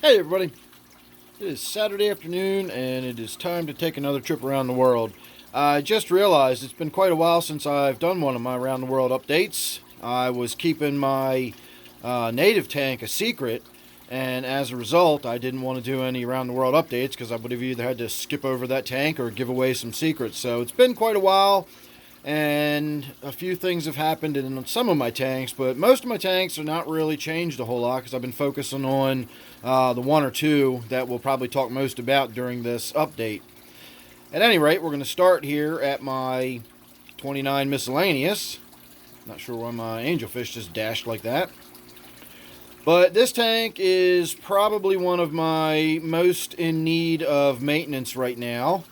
Hey everybody, it is Saturday afternoon and it is time to take another trip around the world. I just realized it's been quite a while since I've done one of my around the world updates. I was keeping my native tank a secret, and as a result I didn't want to do any around the world updates because I would have either had to skip over that tank or give away some secrets. So it's been quite a while, and a few things have happened in some of my tanks, but most of my tanks are not really changed a whole lot because I've been focusing on the one or two that we'll probably talk most about during this update. At any rate, we're going to start here at my 29 miscellaneous. Not sure why my angelfish just dashed like that. But this tank is probably one of my most in need of maintenance right now.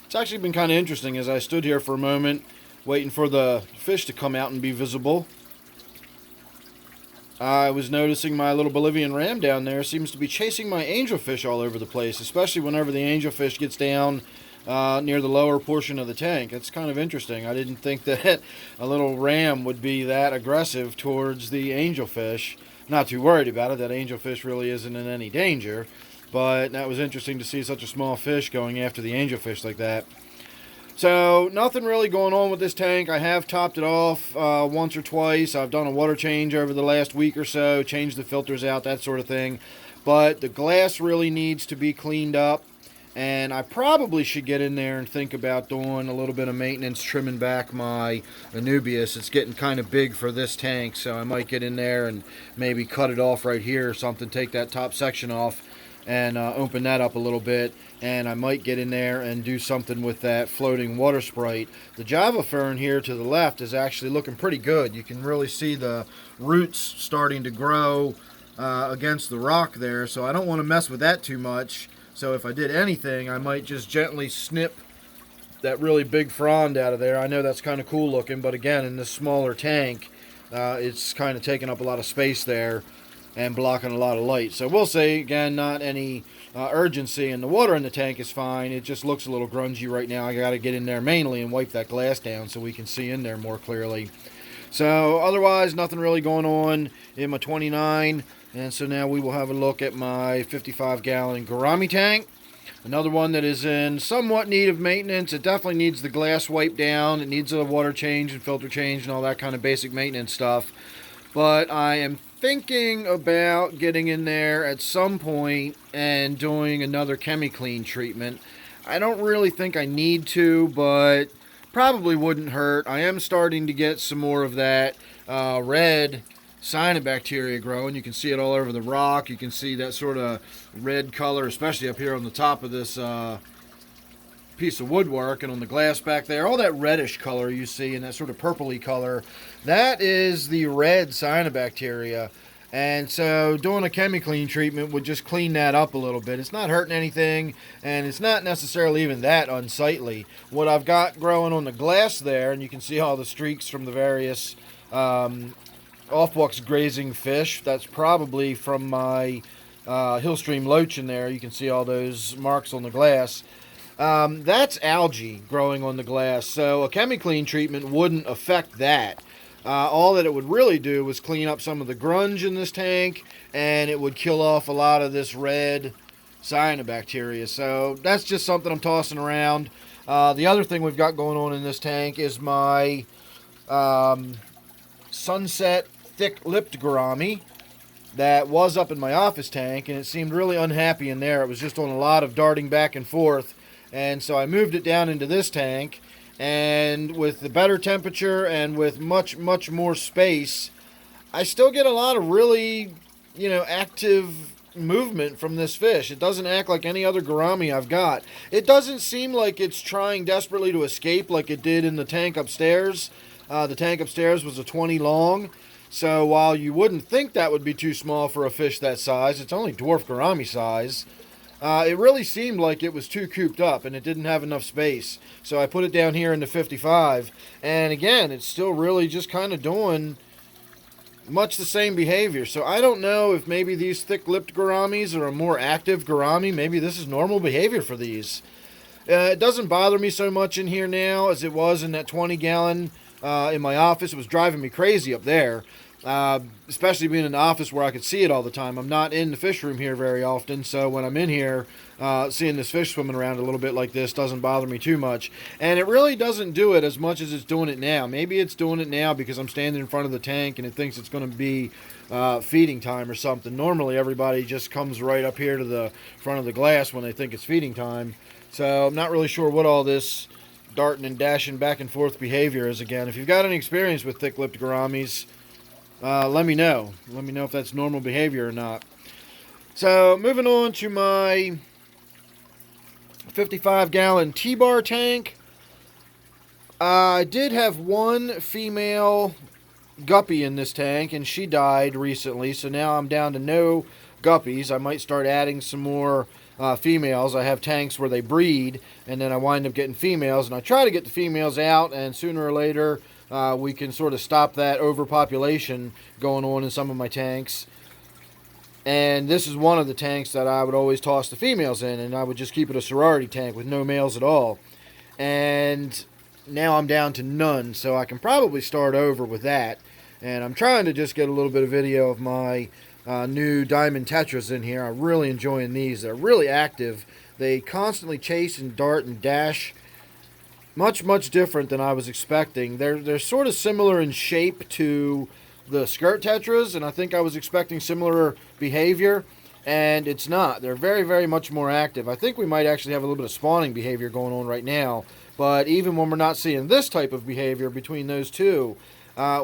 It's actually been kind of interesting as I stood here for a moment waiting for the fish to come out and be visible. I was noticing my little Bolivian ram down there seems to be chasing my angelfish all over the place, especially whenever the angelfish gets down near the lower portion of the tank. It's kind of interesting. I didn't think that a little ram would be that aggressive towards the angelfish. Not too worried about it. That angelfish really isn't in any danger. But that was interesting to see such a small fish going after the angelfish like that. So, nothing really going on with this tank. I have topped it off once or twice. I've done a water change over the last week or so, changed the filters out, that sort of thing. But the glass really needs to be cleaned up. And I probably should get in there and think about doing a little bit of maintenance, trimming back my Anubias. It's getting kind of big for this tank, so I might get in there and maybe cut it off right here or something, take that top section off and open that up a little bit, and I might get in there and do something with that floating water sprite. The Java fern here to the left is actually looking pretty good. You can really see the roots starting to grow against the rock there, so I don't want to mess with that too much. So if I did anything, I might just gently snip that really big frond out of there. I know that's kind of cool looking, but again, in this smaller tank, it's kind of taking up a lot of space there and blocking a lot of light. So we'll see. Again, not any urgency, and the water in the tank is fine. It just looks a little grungy right now. I got to get in there mainly and wipe that glass down so we can see in there more clearly. So otherwise, nothing really going on in my 29. And so now we will have a look at my 55-gallon gourami tank. Another one that is in somewhat need of maintenance. It definitely needs the glass wiped down. It needs a water change and filter change and all that kind of basic maintenance stuff. But I am thinking about getting in there at some point and doing another chemi-clean treatment. I don't really think I need to, but probably wouldn't hurt. I am starting to get some more of that red cyanobacteria growing. You can see it all over the rock. You can see that sort of red color, especially up here on the top of this piece of woodwork and on the glass back there. All that reddish color you see and that sort of purpley color, that is the red cyanobacteria. And so doing a chemi-clean treatment would just clean that up a little bit. It's not hurting anything, and it's not necessarily even that unsightly. What I've got growing on the glass there, and you can see all the streaks from the various off-box grazing fish, that's probably from my Hillstream loach in there. You can see all those marks on the glass. That's algae growing on the glass, so a chemi-clean treatment wouldn't affect that. All that it would really do was clean up some of the grunge in this tank, and it would kill off a lot of this red cyanobacteria. So that's just something I'm tossing around. The other thing we've got going on in this tank is my sunset thick-lipped gourami that was up in my office tank, and it seemed really unhappy in there. It was just on a lot of darting back and forth. And so I moved it down into this tank, and with the better temperature and with much, much more space, I still get a lot of really, active movement from this fish. It doesn't act like any other gourami I've got. It doesn't seem like it's trying desperately to escape like it did in the tank upstairs. The tank upstairs was a 20 long, so while you wouldn't think that would be too small for a fish that size, it's only dwarf gourami size. It really seemed like it was too cooped up and it didn't have enough space. So I put it down here in the 55. And again, it's still really just kind of doing much the same behavior. So I don't know if maybe these thick-lipped gouramis are a more active gourami. Maybe this is normal behavior for these. It doesn't bother me so much in here now as it was in that 20-gallon in my office. It was driving me crazy up there. especially being in the office where I could see it all the time. I'm not in the fish room here very often, so when I'm in here, seeing this fish swimming around a little bit like this doesn't bother me too much. And it really doesn't do it as much as it's doing it now. Maybe it's doing it now because I'm standing in front of the tank and it thinks it's going to be feeding time or something. Normally, everybody just comes right up here to the front of the glass when they think it's feeding time. So I'm not really sure what all this darting and dashing back and forth behavior is again. If you've got any experience with thick-lipped gouramis, let me know. Let me know if that's normal behavior or not. So, moving on to my 55-gallon T-bar tank. I did have one female guppy in this tank, and she died recently, so now I'm down to no guppies. I might start adding some more females. I have tanks where they breed, and then I wind up getting females, and I try to get the females out, and sooner or later we can sort of stop that overpopulation going on in some of my tanks. And this is one of the tanks that I would always toss the females in, and I would just keep it a sorority tank with no males at all. And now I'm down to none, so I can probably start over with that. And I'm trying to just get a little bit of video of my new diamond tetras in here. I'm really enjoying these. They're really active. They constantly chase and dart and dash. Much different than I was expecting. They're sort of similar in shape to the skirt tetras, and I think I was expecting similar behavior, and it's not. They're very much more active. I think we might actually have a little bit of spawning behavior going on right now, but even when we're not seeing this type of behavior between those two,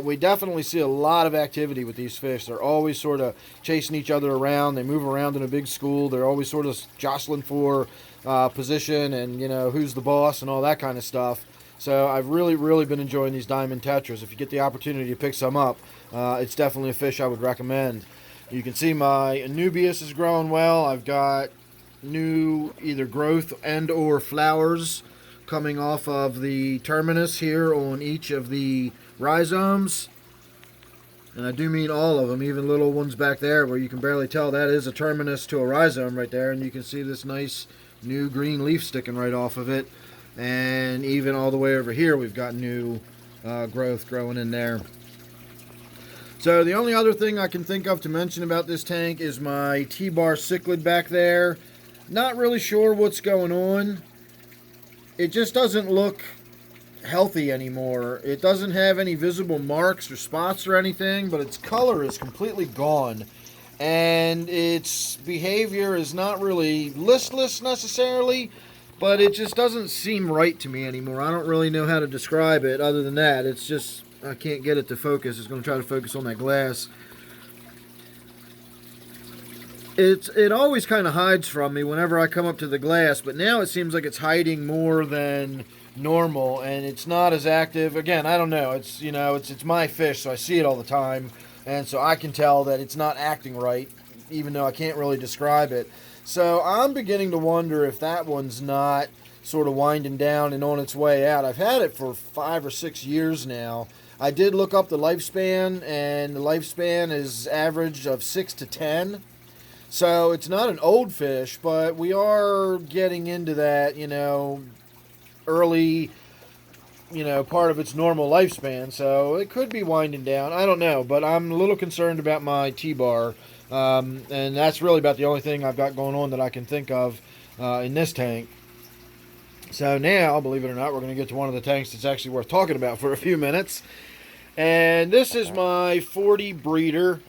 we definitely see a lot of activity with these fish. They're always sort of chasing each other around. They move around in a big school. They're always sort of jostling for position and, you know, who's the boss and all that kind of stuff. So I've really been enjoying these diamond tetras. If you get the opportunity to pick some up, it's definitely a fish I would recommend. You can see my Anubias is growing well. I've got new either growth and or flowers coming off of the terminus here on each of the rhizomes. And I do mean all of them, even little ones back there where you can barely tell that is a terminus to a rhizome right there. And you can see this nice new green leaf sticking right off of it. And even all the way over here we've got new growth growing in there. So the only other thing I can think of to mention about this tank is my T-bar cichlid back there. Not really sure what's going on. It just doesn't look healthy anymore. It doesn't have any visible marks or spots or anything, but its color is completely gone. And its behavior is not really listless necessarily, but it just doesn't seem right to me anymore. I don't really know how to describe it other than that. It's just, I can't get it to focus. It's going to try to focus on that glass. It always kind of hides from me whenever I come up to the glass, but now it seems like it's hiding more than normal, and it's not as active. Again, I don't know. It's, you know, it's my fish, so I see it all the time, and so I can tell that it's not acting right, even though I can't really describe it. So I'm beginning to wonder if that one's not sort of winding down and on its way out. I've had it for 5 or 6 years now. I did look up the lifespan, and the lifespan is average of 6 to 10. So it's not an old fish, but we are getting into that, you know, early, you know, part of its normal lifespan. So it could be winding down. I don't know, but I'm a little concerned about my T-bar. And that's really about the only thing I've got going on that I can think of in this tank. So now, believe it or not, we're going to get to one of the tanks that's actually worth talking about for a few minutes. And this is my 40 breeder.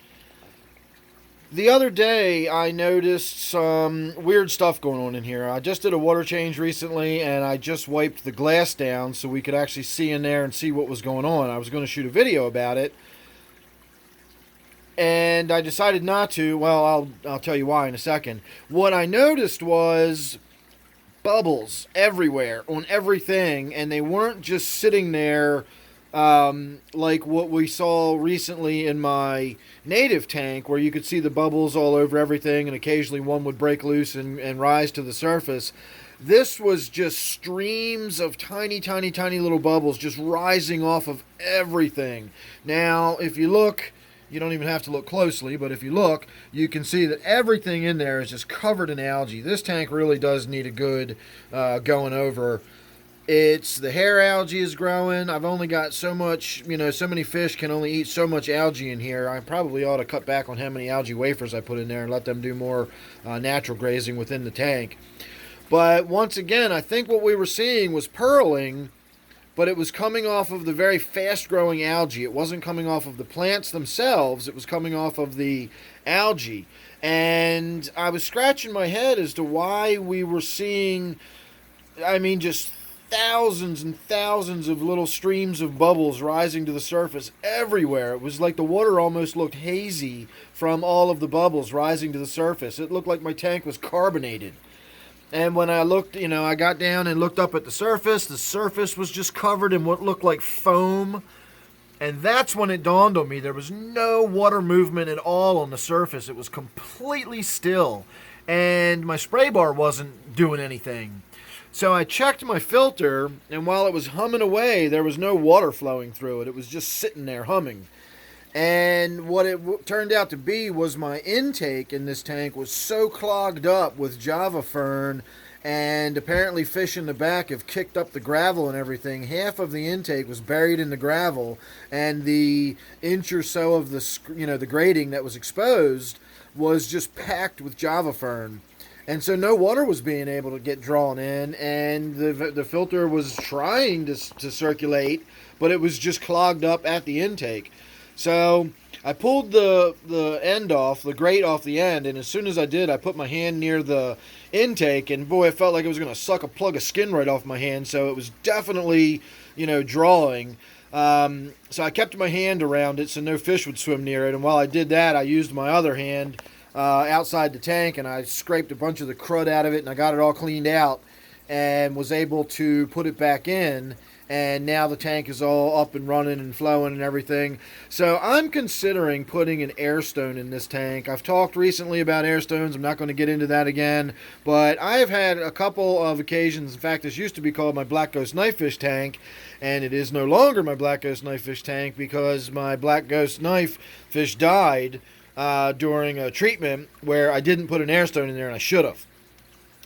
The other day, I noticed some weird stuff going on in here. I just did a water change recently, and I just wiped the glass down so we could actually see in there and see what was going on. I was going to shoot a video about it, and I decided not to. Well, I'll tell you why in a second. What I noticed was bubbles everywhere on everything, and they weren't just sitting there like what we saw recently in my native tank, where you could see the bubbles all over everything, and occasionally one would break loose and rise to the surface. This was just streams of tiny little bubbles just rising off of everything. Now, if you look, you don't even have to look closely, but if you look, you can see that everything in there is just covered in algae. This tank really does need a good going over. It's the hair algae is growing. I've only got so much, so many fish can only eat so much algae in here. I probably ought to cut back on how many algae wafers I put in there and let them do more natural grazing within the tank. But once again, I think what we were seeing was pearling, but it was coming off of the very fast-growing algae. It wasn't coming off of the plants themselves. It was coming off of the algae. And I was scratching my head as to why we were seeing, just thousands and thousands of little streams of bubbles rising to the surface everywhere. It was like the water almost looked hazy from all of the bubbles rising to the surface. It looked like my tank was carbonated. And when I looked, I got down and looked up at the surface was just covered in what looked like foam. And that's when it dawned on me there was no water movement at all on the surface. It was completely still. And my spray bar wasn't doing anything. So I checked my filter, and while it was humming away, there was no water flowing through it. It was just sitting there humming. And what it turned out to be was my intake in this tank was so clogged up with Java fern, and apparently fish in the back have kicked up the gravel and everything. Half of the intake was buried in the gravel, and the inch or so of the grating that was exposed was just packed with Java fern. And so no water was being able to get drawn in, and the filter was trying to circulate, but it was just clogged up at the intake. So I pulled the end off, the grate off the end, and as soon as I did, I put my hand near the intake, and boy, it felt like it was going to suck a plug of skin right off my hand, so it was definitely, drawing. So I kept my hand around it so no fish would swim near it, and while I did that, I used my other hand outside the tank, and I scraped a bunch of the crud out of it, and I got it all cleaned out and was able to put it back in, and now the tank is all up and running and flowing and everything. So I'm considering putting an air stone in this tank. I've talked recently about air stones. I'm not going to get into that again, but I have had a couple of occasions. In fact, this used to be called my Black Ghost Knifefish tank, and it is no longer my Black Ghost Knifefish tank because my Black Ghost Knifefish died during a treatment where I didn't put an air stone in there, and I should have.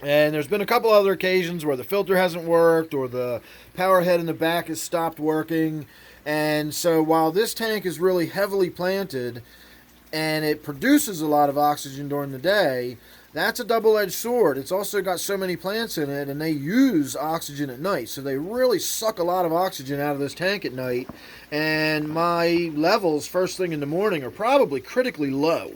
And there's been a couple other occasions where the filter hasn't worked or the power head in the back has stopped working. And so while this tank is really heavily planted and it produces a lot of oxygen during the day, that's a double-edged sword. It's also got so many plants in it, and they use oxygen at night. So they really suck a lot of oxygen out of this tank at night. And my levels first thing in the morning are probably critically low.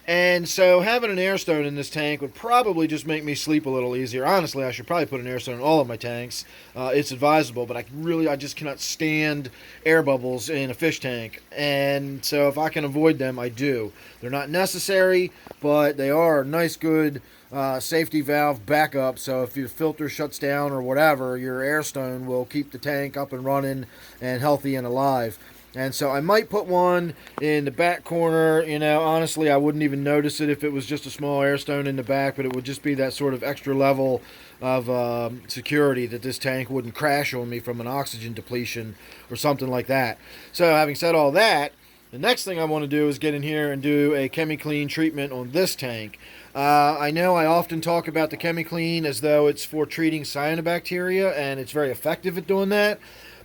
And so having an air stone in this tank would probably just make me sleep a little easier. Honestly, I should probably put an air stone in all of my tanks. It's advisable, but I just cannot stand air bubbles in a fish tank. And so if I can avoid them, I do. They're not necessary, but they are a nice, good safety valve backup. So if your filter shuts down or whatever, your air stone will keep the tank up and running and healthy and alive. And so I might put one in the back corner. Honestly, I wouldn't even notice it if it was just a small air stone in the back, but it would just be that sort of extra level of security that this tank wouldn't crash on me from an oxygen depletion or something like that. So having said all that, the next thing I want to do is get in here and do a ChemiClean treatment on this tank. I know I often talk about the ChemiClean as though it's for treating cyanobacteria, and it's very effective at doing that.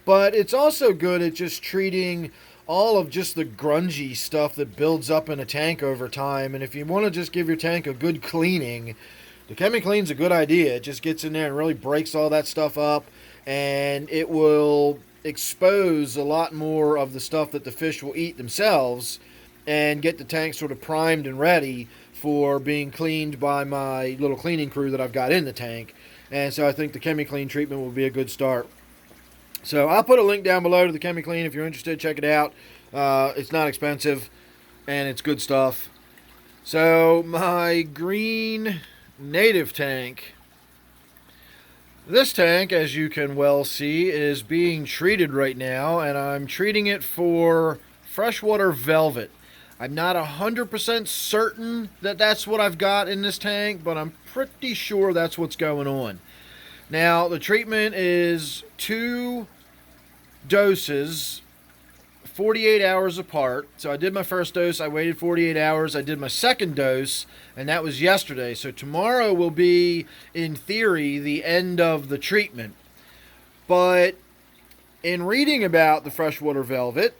But it's also good at just treating all of just the grungy stuff that builds up in a tank over time. And if you want to just give your tank a good cleaning, the ChemiClean's a good idea. It just gets in there and really breaks all that stuff up, and it will expose a lot more of the stuff that the fish will eat themselves and get the tank sort of primed and ready for being cleaned by my little cleaning crew that I've got in the tank. And so I think the ChemiClean treatment will be a good start. So I'll put a link down below to the ChemiClean if you're interested. Check it out. It's not expensive, and it's good stuff. So my green native tank. This tank, as you can well see, is being treated right now, and I'm treating it for freshwater velvet. I'm not 100% certain that that's what I've got in this tank, but I'm pretty sure that's what's going on. Now, the treatment is 2 doses, 48 hours apart. So I did my first dose, I waited 48 hours, I did my second dose, and that was yesterday. So tomorrow will be, in theory, the end of the treatment. But in reading about the freshwater velvet,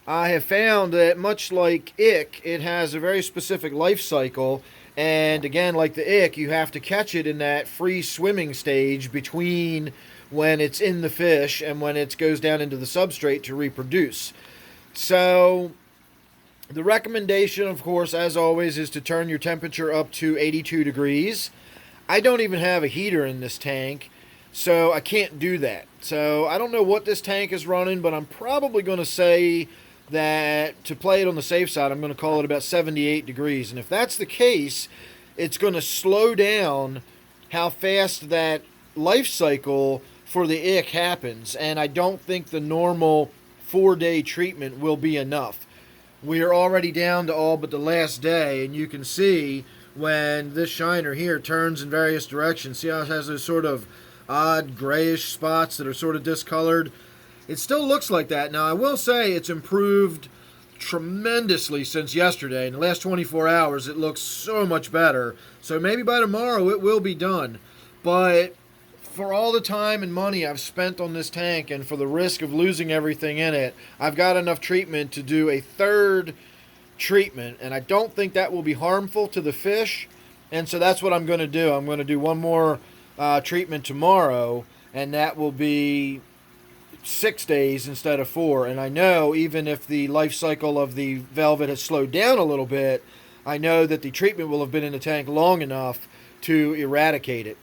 I have found that much like ick, it has a very specific life cycle. And again, like the ick, you have to catch it in that free swimming stage between when it's in the fish and when it goes down into the substrate to reproduce. So the recommendation, of course, as always, is to turn your temperature up to 82 degrees. I don't even have a heater in this tank, so I can't do that. So I don't know what this tank is running, but I'm probably going to say that to play it on the safe side, I'm going to call it about 78 degrees. And if that's the case, it's going to slow down how fast that life cycle for the ick happens. And I don't think the normal 4-day treatment will be enough. We are already down to all but the last day, and you can see when this shiner here turns in various directions. See how it has those sort of odd grayish spots that are sort of discolored? It still looks like that. Now, I will say it's improved tremendously since yesterday. In the last 24 hours, it looks so much better. So maybe by tomorrow it will be done. But for all the time and money I've spent on this tank and for the risk of losing everything in it, I've got enough treatment to do a third treatment. And I don't think that will be harmful to the fish. And so that's what I'm going to do. I'm going to do one more treatment tomorrow, and that will be 6 days instead of 4. And I know even if the life cycle of the velvet has slowed down a little bit, I know that the treatment will have been in the tank long enough to eradicate it.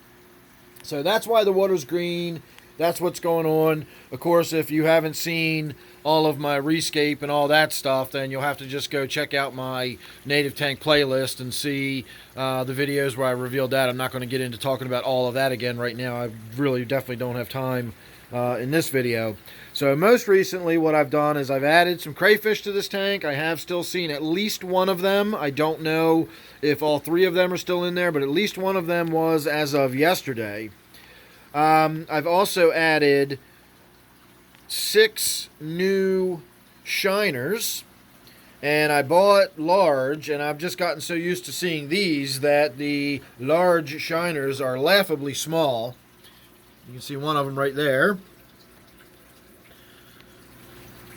So that's why the water's green. That's what's going on. Of course, if you haven't seen all of my rescape and all that stuff, then you'll have to just go check out my native tank playlist and see the videos where I revealed that. I'm not going to get into talking about all of that again right now. I really definitely don't have time in this video. So most recently what I've done is I've added some crayfish to this tank. I have still seen at least one of them. I don't know if all 3 of them are still in there, but at least one of them was as of yesterday. I've also added 6 new shiners, and I bought large, and I've just gotten so used to seeing these that the large shiners are laughably small. You can see one of them right there.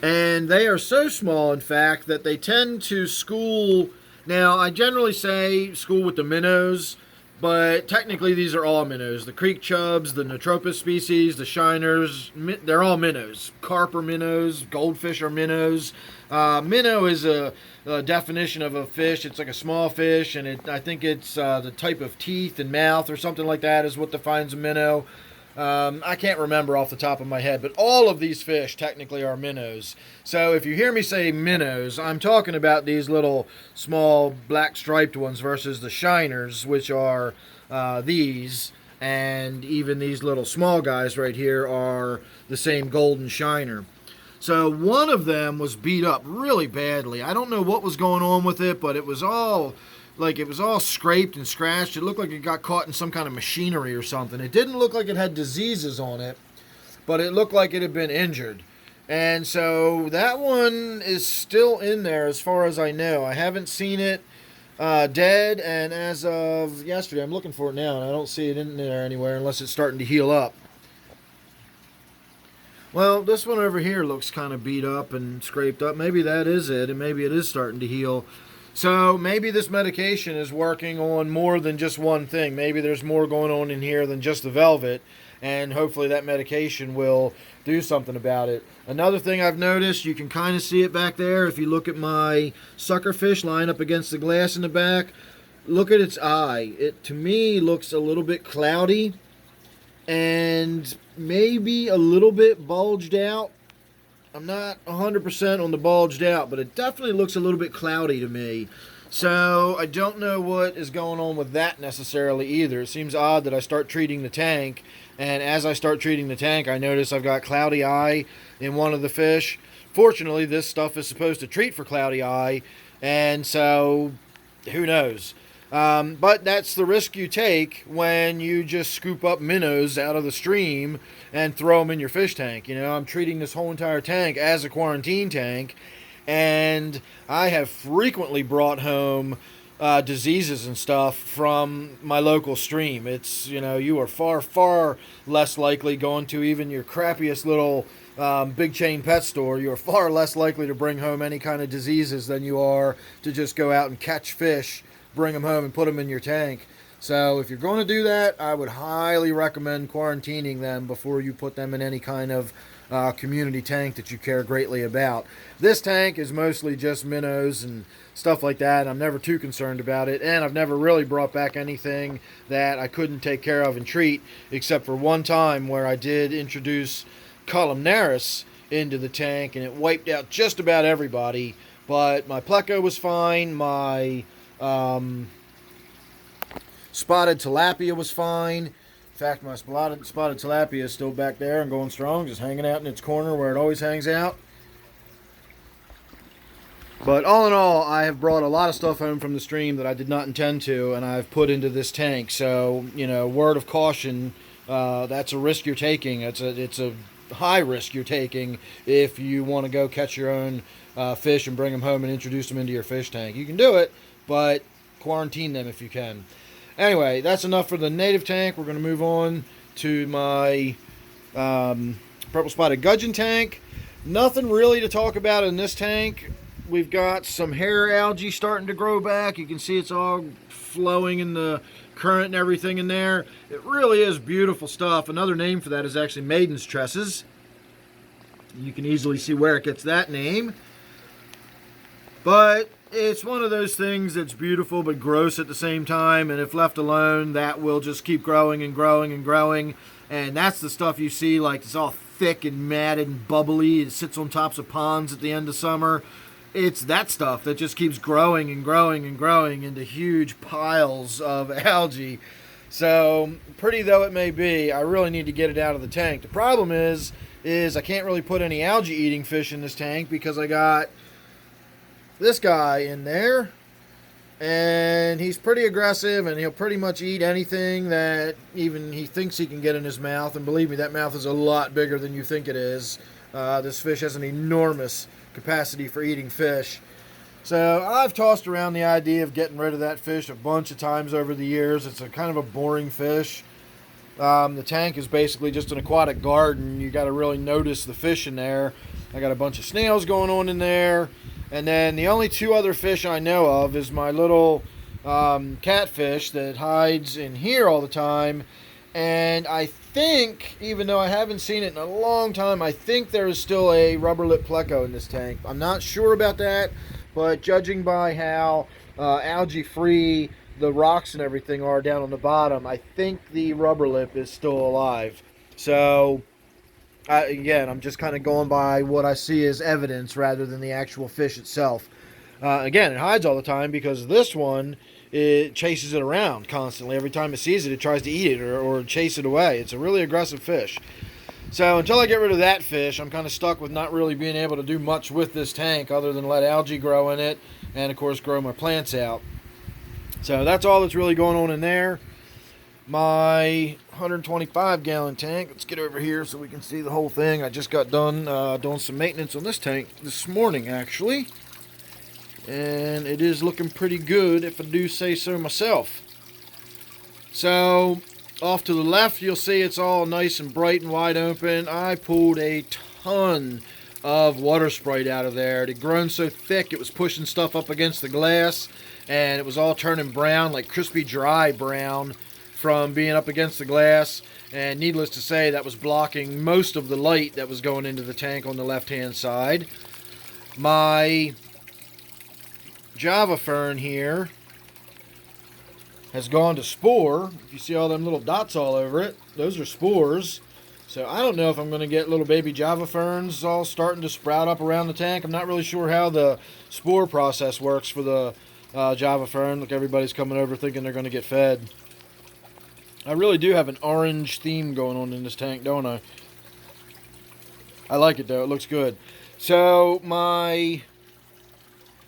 And they are so small, in fact, that they tend to school. Now, I generally say school with the minnows, but technically these are all minnows. The creek chubs, the Notropus species, the shiners, they're all minnows. Carp are minnows, goldfish are minnows. Minnow is a definition of a fish. It's like a small fish, and I think it's the type of teeth and mouth or something like that is what defines a minnow. I can't remember off the top of my head, but all of these fish technically are minnows. So if you hear me say minnows, I'm talking about these little small black striped ones versus the shiners, which are these, and even these little small guys right here are the same golden shiner. So one of them was beat up really badly. I don't know what was going on with it, but it was all scraped and scratched. It looked like it got caught in some kind of machinery or something. It didn't look like it had diseases on it, but it looked like it had been injured. And so that one is still in there as far as I know. I haven't seen it dead, and as of yesterday, I'm looking for it now, and I don't see it in there anywhere unless it's starting to heal up. Well, this one over here looks kind of beat up and scraped up. Maybe that is it, and maybe it is starting to heal. So maybe this medication is working on more than just one thing. Maybe there's more going on in here than just the velvet, and hopefully that medication will do something about it. Another thing I've noticed, you can kind of see it back there. If you look at my suckerfish line up against the glass in the back, look at its eye. It, to me, looks a little bit cloudy and maybe a little bit bulged out. I'm not 100% on the bulged out, but it definitely looks a little bit cloudy to me. So I don't know what is going on with that necessarily either. It seems odd that I start treating the tank, and as I start treating the tank, I notice I've got cloudy eye in one of the fish. Fortunately, this stuff is supposed to treat for cloudy eye, and so who knows. But that's the risk you take when you just scoop up minnows out of the stream and throw them in your fish tank. You know, I'm treating this whole entire tank as a quarantine tank, and I have frequently brought home diseases and stuff from my local stream. It's, you are far, far less likely going to even your crappiest little big chain pet store. You are far less likely to bring home any kind of diseases than you are to just go out and catch fish, bring them home, and put them in your tank. So if you're going to do that, I would highly recommend quarantining them before you put them in any kind of community tank that you care greatly about. This tank is mostly just minnows and stuff like that. I'm never too concerned about it, and I've never really brought back anything that I couldn't take care of and treat, except for one time where I did introduce columnaris into the tank, and it wiped out just about everybody. But my pleco was fine, my spotted tilapia was fine. In fact, my spotted tilapia is still back there and going strong, just hanging out in its corner where it always hangs out. But all in all, I have brought a lot of stuff home from the stream that I did not intend to, and I've put into this tank. So, word of caution, that's a risk you're taking. It's a high risk you're taking if you want to go catch your own fish and bring them home and introduce them into your fish tank. You can do it, but quarantine them if you can. Anyway, that's enough for the native tank. We're going to move on to my purple spotted gudgeon tank. Nothing really to talk about in this tank. We've got some hair algae starting to grow back. You can see it's all flowing in the current and everything in there. It really is beautiful stuff. Another name for that is actually maiden's tresses. You can easily see where it gets that name. But it's one of those things that's beautiful but gross at the same time, and if left alone, that will just keep growing and growing and growing. And that's the stuff you see, like it's all thick and matted and bubbly. It sits on tops of ponds at the end of summer. It's that stuff that just keeps growing and growing and growing into huge piles of algae. So, pretty though it may be, I really need to get it out of the tank. The problem is I can't really put any algae-eating fish in this tank because I got this guy in there, and he's pretty aggressive, and he'll pretty much eat anything that even he thinks he can get in his mouth. And believe me, that mouth is a lot bigger than you think it is. This fish has an enormous capacity for eating fish. So I've tossed around the idea of getting rid of that fish a bunch of times over the years. It's a kind of a boring fish. The tank is basically just an aquatic garden. You got to really notice the fish in there. I got a bunch of snails going on in there. And then the only two other fish I know of is my little catfish that hides in here all the time. And I think, even though I haven't seen it in a long time, I think there is still a rubber lip pleco in this tank. I'm not sure about that, but judging by how algae-free the rocks and everything are down on the bottom, I think the rubber lip is still alive. So again, I'm just kind of going by what I see as evidence rather than the actual fish itself. Again, it hides all the time because this one, it chases it around constantly. Every time it sees it, it tries to eat it or chase it away. It's a really aggressive fish. So until I get rid of that fish, I'm kind of stuck with not really being able to do much with this tank other than let algae grow in it and, of course, grow my plants out. So that's all that's really going on in there. My 125-gallon tank. Let's get over here so we can see the whole thing. I just got done doing some maintenance on this tank this morning, actually. And it is looking pretty good, if I do say so myself. So, off to the left, you'll see it's all nice and bright and wide open. I pulled a ton of water sprite out of there. It had grown so thick, it was pushing stuff up against the glass, and it was all turning brown, like crispy, dry brown, from being up against the glass. And needless to say, that was blocking most of the light that was going into the tank on the left-hand side. My Java fern here has gone to spore. If you see all them little dots all over it, those are spores. So I don't know if I'm going to get little baby Java ferns all starting to sprout up around the tank. I'm not really sure how the spore process works for the Java fern. Look, everybody's coming over thinking they're going to get fed. I really do have an orange theme going on in this tank, don't I? I like it though, it looks good. So my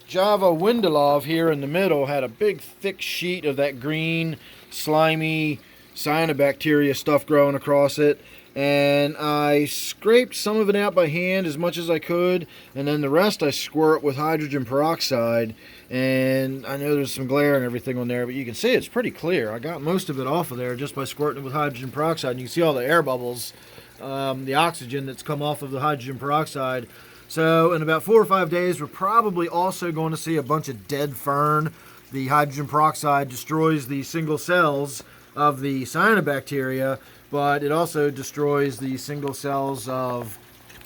Java Windelov here in the middle had a big thick sheet of that green slimy cyanobacteria stuff growing across it, and I scraped some of it out by hand as much as I could, and then the rest I squirt with hydrogen peroxide. And I know there's some glare and everything on there, but you can see it's pretty clear. I got most of it off of there just by squirting it with hydrogen peroxide, and you can see all the air bubbles, the oxygen that's come off of the hydrogen peroxide. So in about 4 or 5 days, we're probably also going to see a bunch of dead fern. The hydrogen peroxide destroys the single cells of the cyanobacteria, but it also destroys the single cells of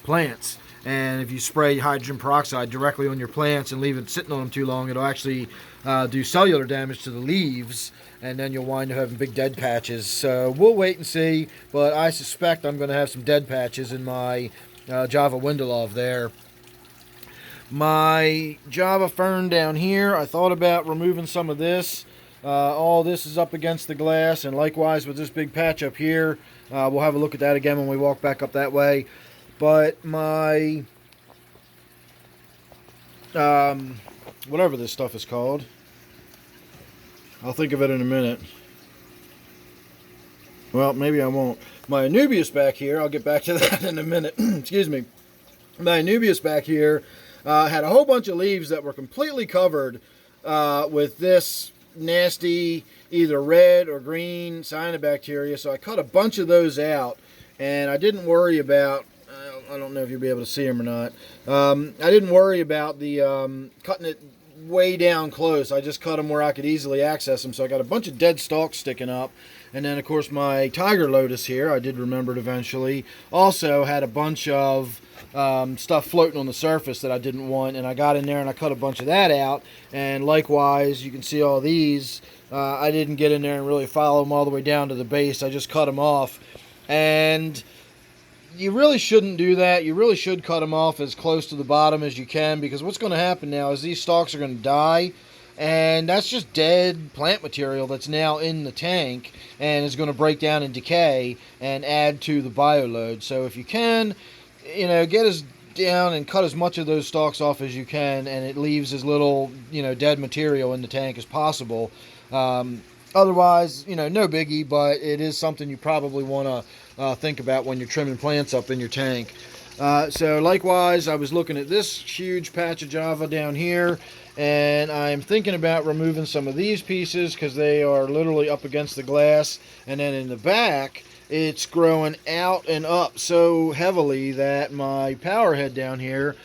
plants. And if you spray hydrogen peroxide directly on your plants and leave it sitting on them too long, it'll actually do cellular damage to the leaves, and then you'll wind up having big dead patches. So we'll wait and see, but I suspect I'm going to have some dead patches in my Java Windelov there. My Java fern down here, I thought about removing some of this. All this is up against the glass, and likewise with this big patch up here. We'll have a look at that again when we walk back up that way. But my, whatever this stuff is called, I'll think of it in a minute. Well, maybe I won't. My Anubias back here, I'll get back to that in a minute. Excuse me. My Anubias back here had a whole bunch of leaves that were completely covered with this nasty either red or green cyanobacteria. So I cut a bunch of those out, and I didn't worry about, I don't know if you'll be able to see them or not. I didn't worry about the cutting it way down close. I just cut them where I could easily access them. So I got a bunch of dead stalks sticking up. And then, of course, my tiger lotus here, I did remember it eventually, also had a bunch of stuff floating on the surface that I didn't want. And I got in there and I cut a bunch of that out. And likewise, you can see all these. I didn't get in there and really follow them all the way down to the base. I just cut them off. And you really shouldn't do that. You really should cut them off as close to the bottom as you can, because what's going to happen now is these stalks are going to die, and that's just dead plant material that's now in the tank and is going to break down and decay and add to the bioload. So if you can, get as down and cut as much of those stalks off as you can, and it leaves as little, dead material in the tank as possible. Otherwise, no biggie, but it is something you probably want to think about when you're trimming plants up in your tank. So likewise, I was looking at this huge patch of Java down here, and I'm thinking about removing some of these pieces because they are literally up against the glass. And then in the back, it's growing out and up so heavily that my power head down here,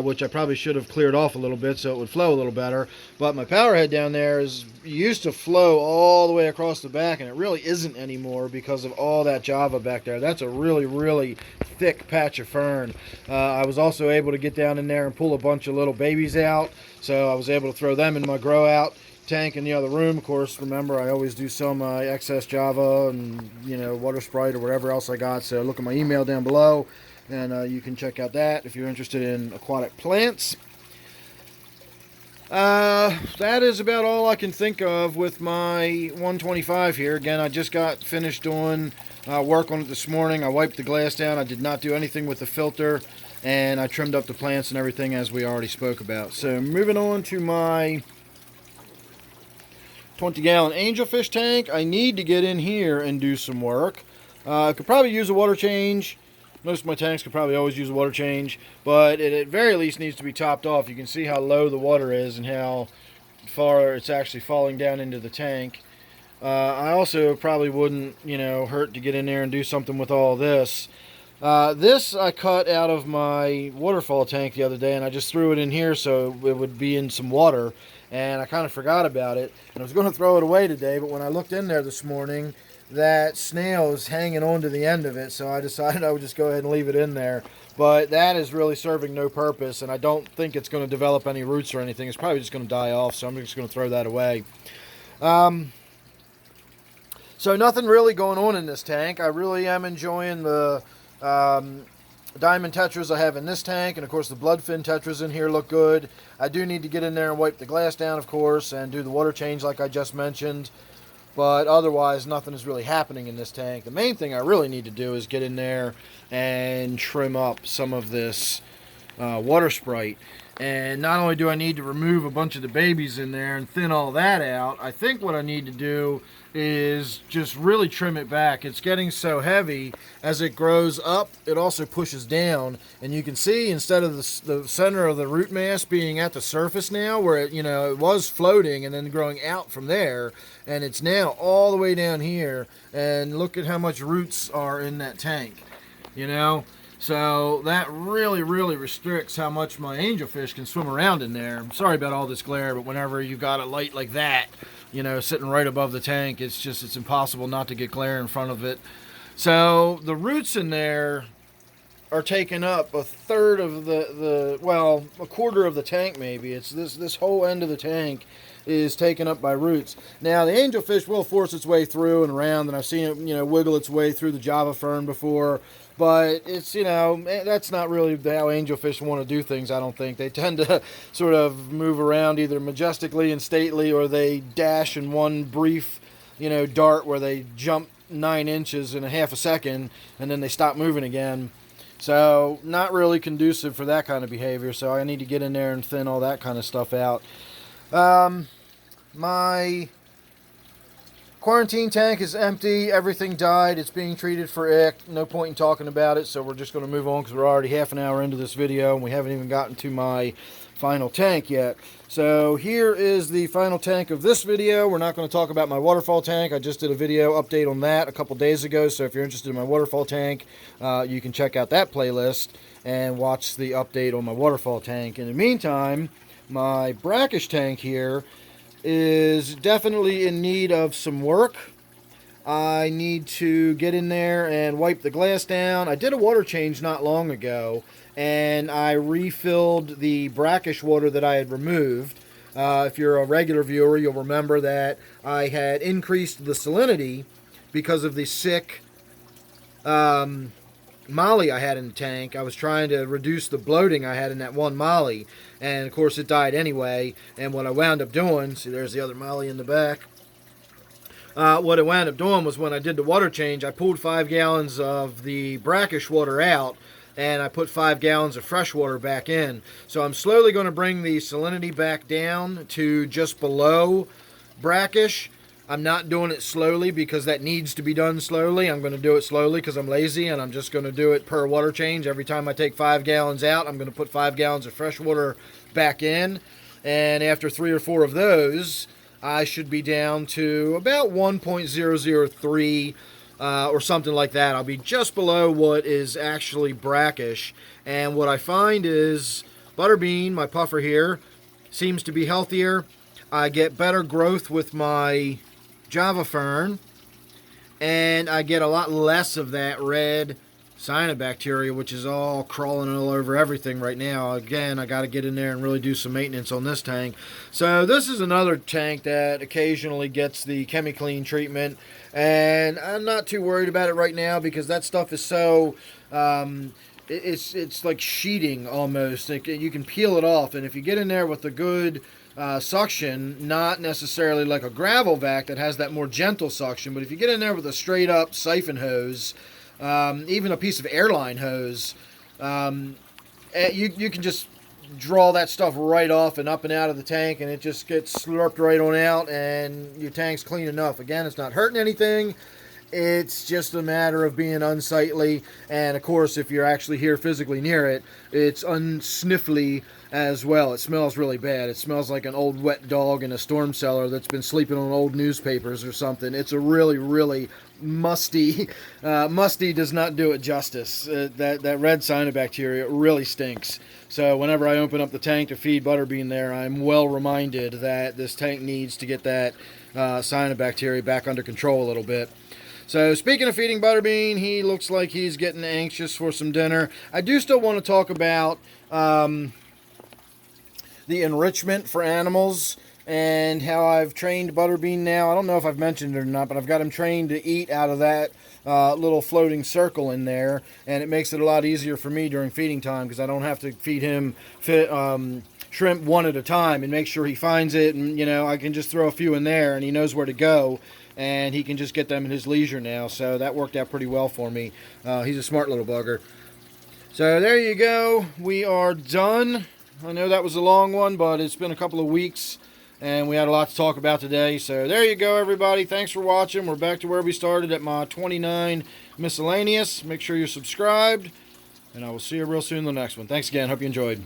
which I probably should have cleared off a little bit so it would flow a little better, but my power head down there used to flow all the way across the back, and it really isn't anymore because of all that Java back there. That's a really, really thick patch of fern. I was also able to get down in there and pull a bunch of little babies out, so I was able to throw them in my grow out tank in the other room. Of course, remember, I always do sell my excess Java and water sprite or whatever else I got, so look at my email down below, and you can check out that if you're interested in aquatic plants. That is about all I can think of with my 125 here. Again, I just got finished doing work on it this morning. I wiped the glass down. I did not do anything with the filter, and I trimmed up the plants and everything as we already spoke about. So moving on to my 20-gallon angelfish tank. I need to get in here and do some work. I could probably use a water change. Most of my tanks could probably always use a water change, but it at very least needs to be topped off. You can see how low the water is and how far it's actually falling down into the tank. I also probably wouldn't, hurt to get in there and do something with all this. This I cut out of my waterfall tank the other day, and I just threw it in here so it would be in some water, and I kind of forgot about it, and I was going to throw it away today, but when I looked in there this morning, that snail is hanging on to the end of it, so I decided I would just go ahead and leave it in there. But that is really serving no purpose, and I don't think it's going to develop any roots or anything. It's probably just going to die off, so I'm just going to throw that away. So nothing really going on in this tank. I really am enjoying the diamond tetras I have in this tank, and of course the bloodfin tetras in here look good. I do need to get in there and wipe the glass down, of course, and do the water change like I just mentioned. But otherwise, nothing is really happening in this tank. The main thing I really need to do is get in there and trim up some of this water sprite. And not only do I need to remove a bunch of the babies in there and thin all that out, I think what I need to do is just really trim it back. It's getting so heavy. As it grows up, it also pushes down. And you can see, instead of the center of the root mass being at the surface now, where it, it was floating and then growing out from there, and it's now all the way down here. And look at how much roots are in that tank, So that really, really restricts how much my angelfish can swim around in there. I'm sorry about all this glare, but whenever you've got a light like that, sitting right above the tank, it's impossible not to get glare in front of it. So the roots in there are taking up a third of a quarter of the tank maybe. It's this whole end of the tank is taken up by roots. Now the angelfish will force its way through and around, and I've seen it wiggle its way through the Java fern before, but it's that's not really how angelfish want to do things. I don't think they tend to sort of move around either majestically and stately, or they dash in one brief dart where they jump 9 inches in a half a second and then they stop moving again. So not really conducive for that kind of behavior. So I need to get in there and thin all that kind of stuff out. My quarantine tank is empty. Everything died. It's being treated for ick. No point in talking about it, so we're just going to move on because we're already half an hour into this video and we haven't even gotten to my final tank yet. So here is the final tank of this video. We're not going to talk about my waterfall tank. I just did a video update on that a couple days ago, so if you're interested in my waterfall tank, you can check out that playlist and watch the update on my waterfall tank. In the meantime, my brackish tank here is definitely in need of some work. I need to get in there and wipe the glass down. I did a water change not long ago, and I refilled the brackish water that I had removed. If you're a regular viewer, you'll remember that I had increased the salinity because of the sick molly I had in the tank. I was trying to reduce the bloating I had in that one molly, and of course it died anyway. And what I wound up doing, see there's the other molly in the back. What I wound up doing was, when I did the water change, I pulled 5 gallons of the brackish water out and I put 5 gallons of fresh water back in. So I'm slowly going to bring the salinity back down to just below brackish. I'm not doing it slowly because that needs to be done slowly. I'm going to do it slowly because I'm lazy, and I'm just going to do it per water change. Every time I take 5 gallons out, I'm going to put 5 gallons of fresh water back in. And after 3 or 4 of those, I should be down to about 1.003 or something like that. I'll be just below what is actually brackish. And what I find is Butterbean, my puffer here, seems to be healthier. I get better growth with my Java fern, and I get a lot less of that red cyanobacteria, which is all crawling all over everything right now. Again, I got to get in there and really do some maintenance on this tank. So this is another tank that occasionally gets the ChemiClean treatment, and I'm not too worried about it right now because that stuff is so it's like sheeting almost. You can peel it off, and if you get in there with a good suction, not necessarily like a gravel vac that has that more gentle suction, but if you get in there with a straight up siphon hose, even a piece of airline hose, you can just draw that stuff right off and up and out of the tank, and it just gets slurped right on out, and your tank's clean enough. Again, it's not hurting anything. It's just a matter of being unsightly, and of course, if you're actually here physically near it, it's unsniffly as well. It smells really bad. It smells like an old wet dog in a storm cellar that's been sleeping on old newspapers or something. It's a really, really musty. Musty does not do it justice. That red cyanobacteria really stinks. So whenever I open up the tank to feed Butterbean there, I'm well reminded that this tank needs to get that cyanobacteria back under control a little bit. So speaking of feeding Butterbean, he looks like he's getting anxious for some dinner. I do still want to talk about the enrichment for animals and how I've trained Butterbean now. I don't know if I've mentioned it or not, but I've got him trained to eat out of that little floating circle in there, and it makes it a lot easier for me during feeding time because I don't have to feed him shrimp one at a time and make sure he finds it, and I can just throw a few in there and he knows where to go, and he can just get them in his leisure now. So that worked out pretty well for me. He's a smart little bugger. So there you go. We are done. I know that was a long one, but it's been a couple of weeks, and we had a lot to talk about today. So there you go, everybody. Thanks for watching. We're back to where we started at my 29 miscellaneous. Make sure you're subscribed, and I will see you real soon in the next one. Thanks again. Hope you enjoyed.